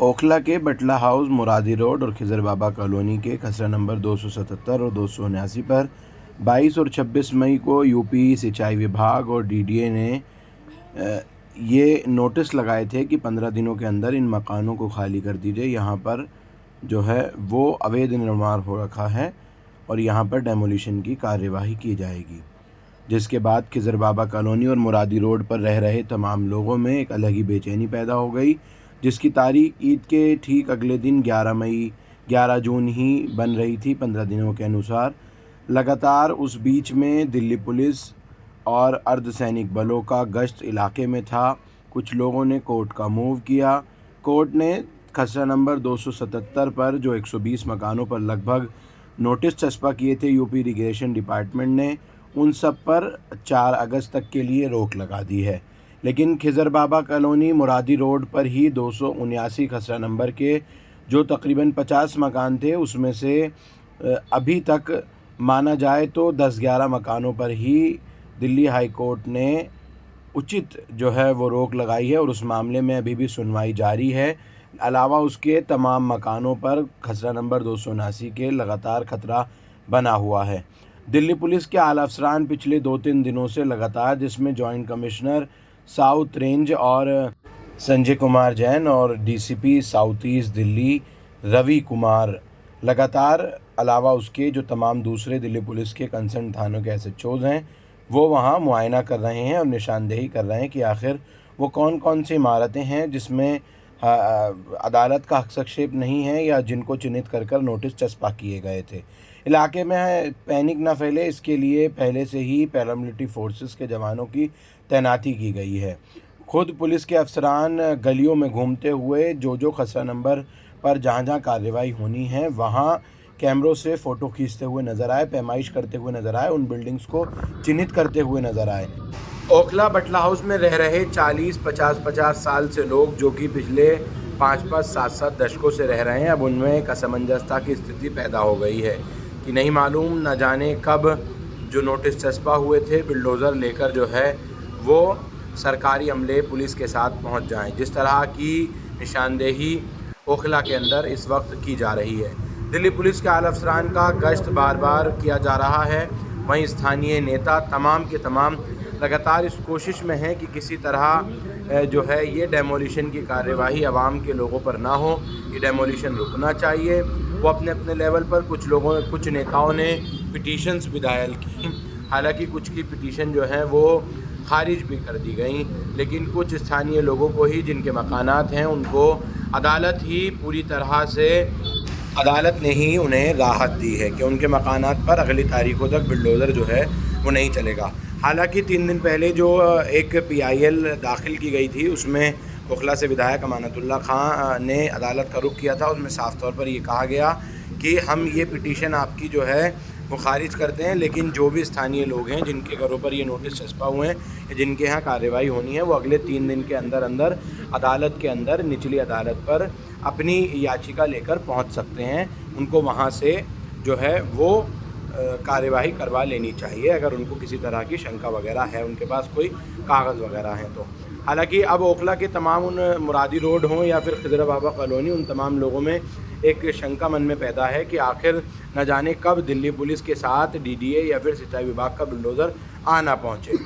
ओखला के बटला house, मुरादी road और खिजर बाबा colony के खसरा नंबर 277 और 279 पर 22 और 26 मई को यूपी सिंचाई विभाग और डीडीए ने ये नोटिस लगाए थे कि 15 दिनों के अंदर इन मकानों को खाली कर दीजिए। यहाँ पर जो है वो अवैध निर्माण हो रखा है और यहाँ पर डेमोलिशन की कार्यवाही की जाएगी। जिसके बाद खिजर बाबा कॉलोनी और मुरादी रोड पर रह रहे तमाम लोगों में एक अलग ही बेचैनी पैदा हो गई, जिसकी तारीख ईद के ठीक अगले दिन 11 जून ही बन रही थी 15 दिनों के अनुसार। लगातार उस बीच में दिल्ली पुलिस और अर्धसैनिक बलों का गश्त इलाके में था। कुछ लोगों ने कोर्ट का मूव किया। कोर्ट ने खसरा नंबर 277 पर जो 120 मकानों पर लगभग नोटिस चस्पा किए थे यूपी इरिगेशन डिपार्टमेंट ने, उन सब पर 4 अगस्त तक के लिए रोक लगा दी है। लेकिन खिजर बाबा कॉलोनी मुरादी रोड पर ही 279 खसरा नंबर के जो तकरीबन 50 मकान थे, उसमें से अभी तक माना जाए तो 10-11 मकानों पर ही दिल्ली हाई कोर्ट ने उचित जो है वो रोक लगाई है और उस मामले में अभी भी सुनवाई जारी है। अलावा उसके तमाम मकानों पर खसरा नंबर 279 के लगातार खतरा बना हुआ है। दिल्ली पुलिस के आला अफसरान पिछले 2-3 दिनों से लगातार, जिसमें जॉइंट कमिश्नर साउथ रेंज और संजय कुमार जैन और DCP south east Delhi Ravi Kumar, लगातार अलावा उसके जो तमाम दूसरे दिल्ली पुलिस के कंसर्न थानों के एसएचओज हैं, वो वहाँ मुआयना कर रहे हैं और निशानदेही कर रहे हैं कि आखिर वो कौन कौन सी इमारतें हैं जिसमें अदालत का हस्तक्षेप नहीं है या जिनको चिन्हित कर कर नोटिस चस्पा किए गए थे। इलाके में पैनिक ना फैले, इसके लिए पहले से ही पैरामिलिट्री फोर्सेस के जवानों की तैनाती की गई है। खुद पुलिस के अफसरान गलियों में घूमते हुए जो खसरा नंबर पर जहाँ कार्रवाई होनी है वहाँ कैमरों से फ़ोटो खींचते हुए नज़र आए, पैमाइश करते हुए नज़र आए, उन बिल्डिंग्स को चिन्हित करते हुए नज़र आए। ओखला बटला हाउस में रह रहे 40-50 साल से लोग, जो कि पिछले 5-5, 7-7 दशकों से रह रहे हैं, अब उनमें एक असमंजसता की स्थिति पैदा हो गई है कि नहीं मालूम न जाने कब जो नोटिस चस्पा हुए थे बिल्डोज़र लेकर जो है वो सरकारी अमले पुलिस के साथ पहुंच जाएं। जिस तरह की निशानदेही ओखला के अंदर इस वक्त की जा रही है। दिल्ली पुलिस के आला अफसरान का गश्त बार बार किया जा रहा है, वहीं स्थानीय नेता तमाम के तमाम लगातार इस कोशिश में हैं कि किसी तरह जो है ये डेमोलिशन की कार्यवाही आवाम के लोगों पर ना हो, ये डेमोलिशन रुकना चाहिए। वो अपने अपने लेवल पर कुछ नेताओं ने पिटीशंस भी दायर की, हालांकि कुछ की पिटीशन जो है वो खारिज भी कर दी गई, लेकिन कुछ स्थानीय लोगों को ही जिनके मकानात हैं उनको अदालत ने ही उन्हें राहत दी है कि उनके मकानात पर अगली तारीखों तक बिल्डोज़र जो है वो नहीं चलेगा। हालांकि 3 दिन पहले जो एक पीआईएल दाखिल की गई थी, उसमें ओखला से विधायक अमानतुल्लाह खां ने अदालत का रुख किया था। उसमें साफ तौर पर ये कहा गया कि हम ये पिटीशन आपकी जो है वो खारिज करते हैं, लेकिन जो भी स्थानीय लोग हैं जिनके घरों पर ये नोटिस चस्पा हुए हैं, जिनके यहाँ कार्रवाई होनी है, वो अगले 3 दिन के अंदर अंदर अदालत के अंदर निचली अदालत पर अपनी याचिका लेकर पहुँच सकते हैं। उनको वहाँ से जो है वो कार्यवाही करवा लेनी चाहिए अगर उनको किसी तरह की शंका वगैरह है, उनके पास कोई कागज़ वगैरह हैं तो। हालांकि अब ओखला के तमाम उन मुरादी रोड हों या फिर खिजरा बाबा कॉलोनी, उन तमाम लोगों में एक शंका मन में पैदा है कि आखिर न जाने कब दिल्ली पुलिस के साथ डीडीए या फिर सिंचाई विभाग का बुलडोज़र आ ना पहुँचे।